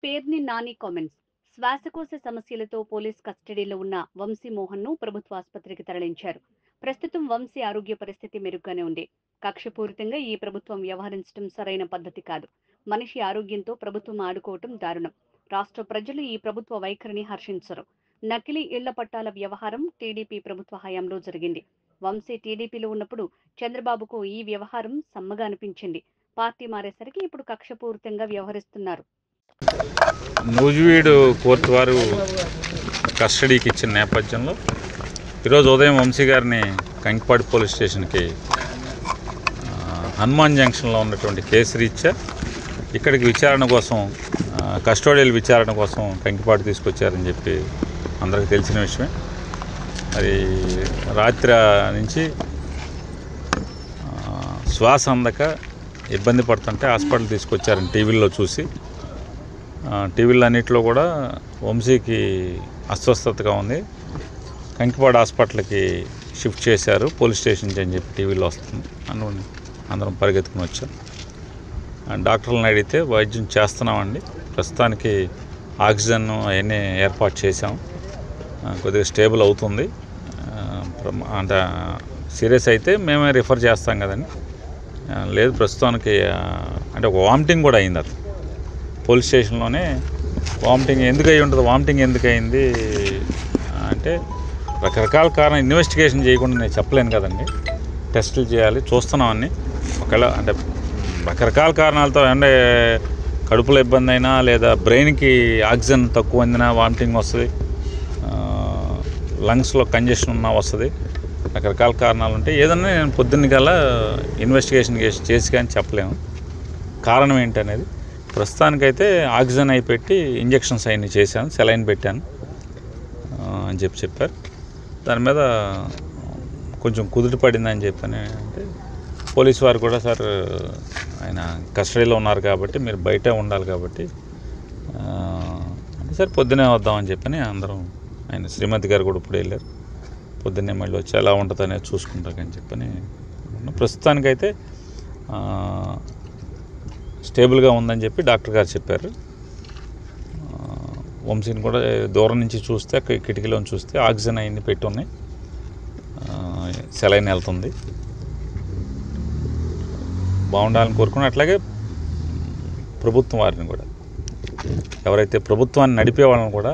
Perni Nani comments. శ్వాసకోశ సమస్యలతో police కస్టడీలో ఉన్న వంశీ మోహన్ను ప్రభుత్వ ఆసుపత్రికి తరలించారు. ప్రస్తుతం వంశీ ఆరోగ్య పరిస్థితి మెరుగ్గానే ఉంది. కక్షపూరితంగా ఈ ప్రభుత్వం వ్యవహరించడం సరైన పద్ధతి కాదు. మనిషి ఆరోగ్యంతో ప్రభుత్వం ఆడుకోవటం దారుణం. రాష్ట్ర ప్రజలు ఈ ప్రభుత్వ వైఖరిని హర్షించరు. నకిలీ ఇళ్ల పట్టాల వ్యవహారం టీడీపీ ప్రభుత్వ హయాంలో జరిగింది. వంశీ టీడీపీలో ఉన్నప్పుడు చంద్రబాబుకు ఈ వ్యవహారం సమ్మగా అనిపించింది. పార్టీ మారేసరికి ఇప్పుడు కక్షపూరితంగా వ్యవహరిస్తున్నారు. నూజివీడు కోర్టు వారు కస్టడీకి ఇచ్చిన నేపథ్యంలో ఈరోజు ఉదయం వంశీ గారిని కంకిపాడు పోలీస్ స్టేషన్కి హనుమాన్ జంక్షన్లో ఉన్నటువంటి కేసు రీత్యా ఇక్కడికి విచారణ కోసం కస్టోడియల్ విచారణ కోసం కంకిపాడు తీసుకొచ్చారని చెప్పి అందరికీ తెలిసిన విషయమే. మరి రాత్రి నుంచి శ్వాస అందక ఇబ్బంది పడుతుంటే హాస్పిటల్ తీసుకొచ్చారని టీవీల్లో చూసి, టీవీలు అన్నింటిలో కూడా వంశీకి అస్వస్థతగా ఉంది, కంకిపాడు హాస్పిటల్కి షిఫ్ట్ చేశారు పోలీస్ స్టేషన్కి అని చెప్పి టీవీలో వస్తుంది. అందరం పరిగెత్తుకుని వచ్చాం. డాక్టర్లను అడిగితే వైద్యం చేస్తున్నామండి, ప్రస్తుతానికి ఆక్సిజన్ అవన్నీ ఏర్పాటు చేసాం, కొద్దిగా స్టేబుల్ అవుతుంది, అంటే సీరియస్ అయితే మేమే రిఫర్ చేస్తాం కదండి, లేదు ప్రస్తుతానికి అంటే ఒక వామిటింగ్ కూడా అయింది. అది పోలీస్ స్టేషన్లోనే వామిటింగ్ ఎందుకు అయి ఉంటుంది, వామిటింగ్ ఎందుకు అయింది అంటే రకరకాల కారణం ఇన్వెస్టిగేషన్ చేయకుండా నేను చెప్పలేను కదండి, టెస్టులు చేయాలి, చూస్తున్నామని. ఒకవేళ అంటే రకరకాల కారణాలతో అంటే కడుపులో ఇబ్బంది అయినా లేదా బ్రెయిన్కి ఆక్సిజన్ తక్కువ అందినా వామిటింగ్ వస్తుంది, లంగ్స్లో కంజెషన్ ఉన్నా వస్తుంది, రకరకాల కారణాలు ఉంటాయి. ఏదన్నా నేను పొద్దున్న కల్లా ఇన్వెస్టిగేషన్ చేసి కానీ చెప్పలేము కారణం ఏంటనేది. ప్రస్తుతానికైతే ఆక్సిజన్ అయి పెట్టి ఇంజెక్షన్స్ అవన్నీ చేశాను, సెలైన్ పెట్టాను అని చెప్పారు. దాని మీద కొంచెం కుదుట పడిందని చెప్పని అంటే పోలీసు వారు కూడా సార్ ఆయన కస్టడీలో ఉన్నారు కాబట్టి మీరు బయటే ఉండాలి కాబట్టి అంటే సార్ పొద్దునే వద్దామని చెప్పని అందరం, ఆయన శ్రీమతి గారు కూడా ఇప్పుడు వెళ్ళారు, పొద్దున్నే మళ్ళీ వచ్చి ఎలా ఉంటుంది అనేది చూసుకుంటాకని చెప్పని. ప్రస్తుతానికైతే స్టేబుల్గా ఉందని చెప్పి డాక్టర్ గారు చెప్పారు. వంశీని కూడా దూరం నుంచి చూస్తే కిటికీలోని చూస్తే ఆక్సిజన్ అవన్నీ పెట్టి ఉన్నాయి, సెలైన్ వెళ్తుంది, బాగుండాలని కోరుకుని. అట్లాగే ప్రభుత్వం వారిని కూడా, ఎవరైతే ప్రభుత్వాన్ని నడిపే వాళ్ళని కూడా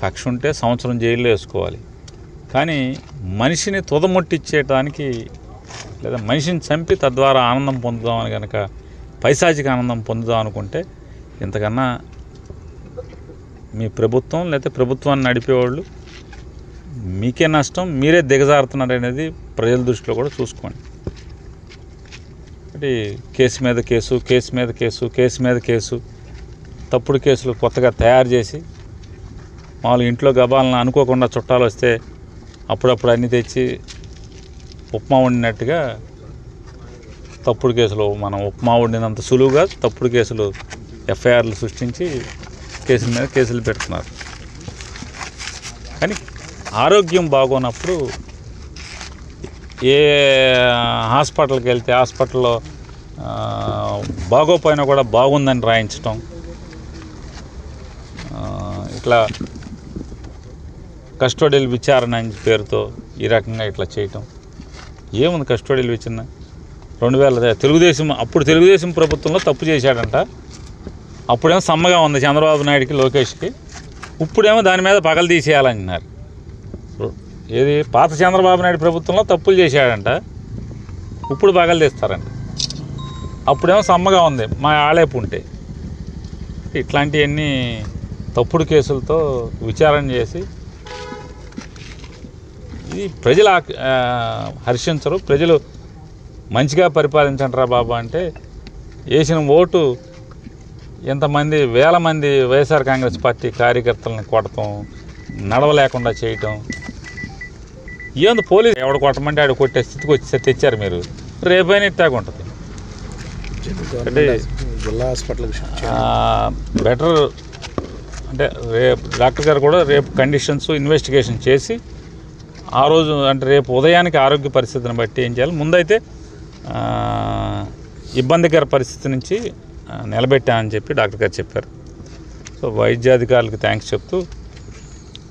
కక్ష ఉంటే సంవత్సరం జైల్లో వేసుకోవాలి, కానీ మనిషిని తుదముట్టించేయడానికి లేదా మనిషిని చంపి తద్వారా ఆనందం పొందుదామని కనుక పైశాచిక ఆనందం పొందుదాం అనుకుంటే ఇంతకన్నా మీ ప్రభుత్వం లేదా ప్రభుత్వాన్ని నడిపేవాళ్ళు మీకే నష్టం, మీరే దిగజారుతున్నారు అనేది ప్రజల దృష్టిలో కూడా చూసుకోండి. అంటే కేసు మీద కేసు, కేసు మీద కేసు, కేసు మీద కేసు, తప్పుడు కేసులు కొత్తగా తయారు చేసి మామూలుగా ఇంట్లో గబాలను అనుకోకుండా చుట్టాలు వస్తే అప్పుడప్పుడు అన్నీ తెచ్చి ఉప్మా వండినట్టుగా తప్పుడు కేసులు, మనం ఉప్మా వండినంత సులువుగా తప్పుడు కేసులు ఎఫ్ఐఆర్లు సృష్టించి కేసుల మీద కేసులు పెడుతున్నారు. కానీ ఆరోగ్యం బాగోనప్పుడు ఏ హాస్పిటల్కి వెళ్తే హాస్పిటల్లో బాగోపోయినా కూడా బాగుందని రాయించటం, ఇట్లా కస్టోడియల్ విచారణ అని పేరుతో ఈ రకంగా ఇట్లా చేయటం ఏముంది. కస్టోడియల్ విచారణ 2000 అప్పుడు తెలుగుదేశం ప్రభుత్వంలో తప్పు చేశాడంట, అప్పుడేమో సమ్మగా ఉంది చంద్రబాబు నాయుడికి లోకేష్కి, ఇప్పుడేమో దాని మీద పగలు తీసేయాలన్నారు. ఏది పాత చంద్రబాబు నాయుడు ప్రభుత్వంలో తప్పులు చేశాడంట, ఇప్పుడు పగలు తీస్తారంట, అప్పుడేమో సమ్మగా ఉంది మా ఆళేపు ఉంటే. ఇట్లాంటివన్నీ తప్పుడు కేసులతో విచారణ చేసి ఇది ప్రజలు హర్షించరు. ప్రజలు మంచిగా పరిపాలించండిరా బాబా అంటే వేసిన ఓటు ఎంతమంది వేల మంది వైఎస్ఆర్ కాంగ్రెస్ పార్టీ కార్యకర్తలను కొట్టడం, నడవలేకుండా చేయటం. ఏంది పోలీసు ఎవడు కొట్టమంటే ఆడు కొట్టే స్థితికి వచ్చి తెచ్చారు మీరు, రేపైనా ఇట్టాగా ఉంటుంది. అంటే జిల్లా హాస్పిటల్ బెటర్ అంటే రేపు డాక్టర్ గారు కూడా రేపు కండిషన్స్ ఇన్వెస్టిగేషన్ చేసి ఆ రోజు అంటే రేపు ఉదయానికి ఆరోగ్య పరిస్థితిని బట్టి ఏం చేయాలి, ముందైతే ఇబ్బందికర పరిస్థితి నుంచి నిలబెట్టామని చెప్పి డాక్టర్ గారు చెప్పారు. సో వైద్యాధికారులకు థ్యాంక్స్ చెప్తూ,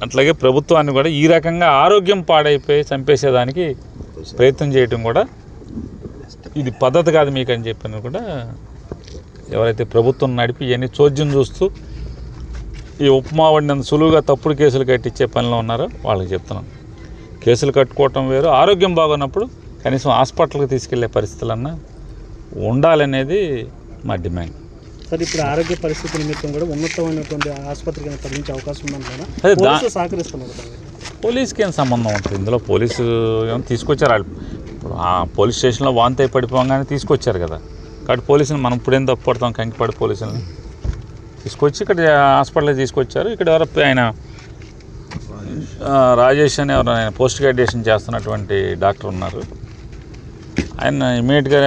అట్లాగే ప్రభుత్వాన్ని కూడా ఈ రకంగా ఆరోగ్యం పాడైపోయి చంపేసేదానికి ప్రయత్నం చేయటం కూడా ఇది పద్ధతి కాదు మీకు అని చెప్పిన కూడా ఎవరైతే ప్రభుత్వం నడిపి ఇవన్నీ చోద్యం చూస్తూ ఈ ఉప్మా వండినంత సులువుగా తప్పుడు కేసులు కట్టించే పనిలో ఉన్నారో వాళ్ళకి చెప్తున్నాం. కేసులు కట్టుకోవటం వేరు, ఆరోగ్యం బాగున్నప్పుడు కనీసం హాస్పిటల్కి తీసుకెళ్లే పరిస్థితులన్నా ఉండాలనేది మా డిమాండ్. సార్, ఇప్పుడు ఆరోగ్య పరిస్థితి నిమిత్తం కూడా ఉన్నతమైనటువంటి ఆసుపత్రికి తరలించే అవకాశం ఉందంటారా? అదే సహకరిస్తున్నారు. పోలీస్కి ఏం సంబంధం ఉంటుంది ఇందులో? పోలీసు ఏమైనా తీసుకొచ్చారు వాళ్ళు. ఇప్పుడు ఆ పోలీస్ స్టేషన్లో వాంతి పడిపోగానే తీసుకొచ్చారు కదా. కాబట్టి పోలీసుని మనం ఇప్పుడేం తప్పుపడతాం? కంకిపాడు పోలీసులని తీసుకొచ్చి ఇక్కడ హాస్పిటల్కి తీసుకొచ్చారు. ఇక్కడ ఎవరో ఆయన రాజేష్ అని ఎవరు ఆయన పోస్ట్ గ్రాడ్యుయేషన్ చేస్తున్నటువంటి డాక్టర్ ఉన్నారు. ఆయన ఇమీడియట్గా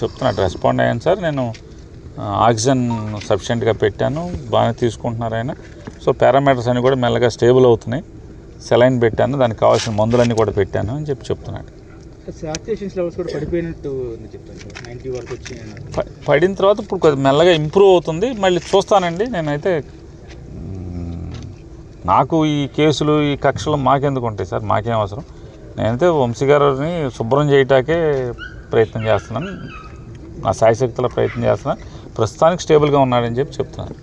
చెప్తున్నట్టు రెస్పాండ్ అయ్యాను సార్, నేను ఆక్సిజన్ సఫిషియెంట్గా పెట్టాను, బాగానే తీసుకుంటున్నారు ఆయన. సో పారామీటర్స్ అన్నీ కూడా మెల్లగా స్టేబుల్ అవుతున్నాయి, సెలైన్ పెట్టాను, దానికి కావాల్సిన మందులన్నీ కూడా పెట్టాను అని చెప్తున్నాడు. సాచురేషన్ లెవెల్స్ కూడా పడిపోయినట్టు చెప్తాను సార్, 90 వరకు వచ్చి పడిన తర్వాత ఇప్పుడు కొద్దిగా మెల్లగా ఇంప్రూవ్ అవుతుంది. మళ్ళీ చూస్తానండి. నేనైతే నాకు ఈ కేసులు ఈ కక్షలు మాకెందుకు ఉంటాయి సార్? మాకేం అవసరం? నేనైతే వంశీ గారిని శుభ్రం చేయటాకే ప్రయత్నం చేస్తున్నాను, నా శాయశక్తుల ప్రయత్నం చేస్తున్నాను. ప్రస్తుతానికి స్టేబుల్గా ఉన్నాడని చెప్తున్నాను.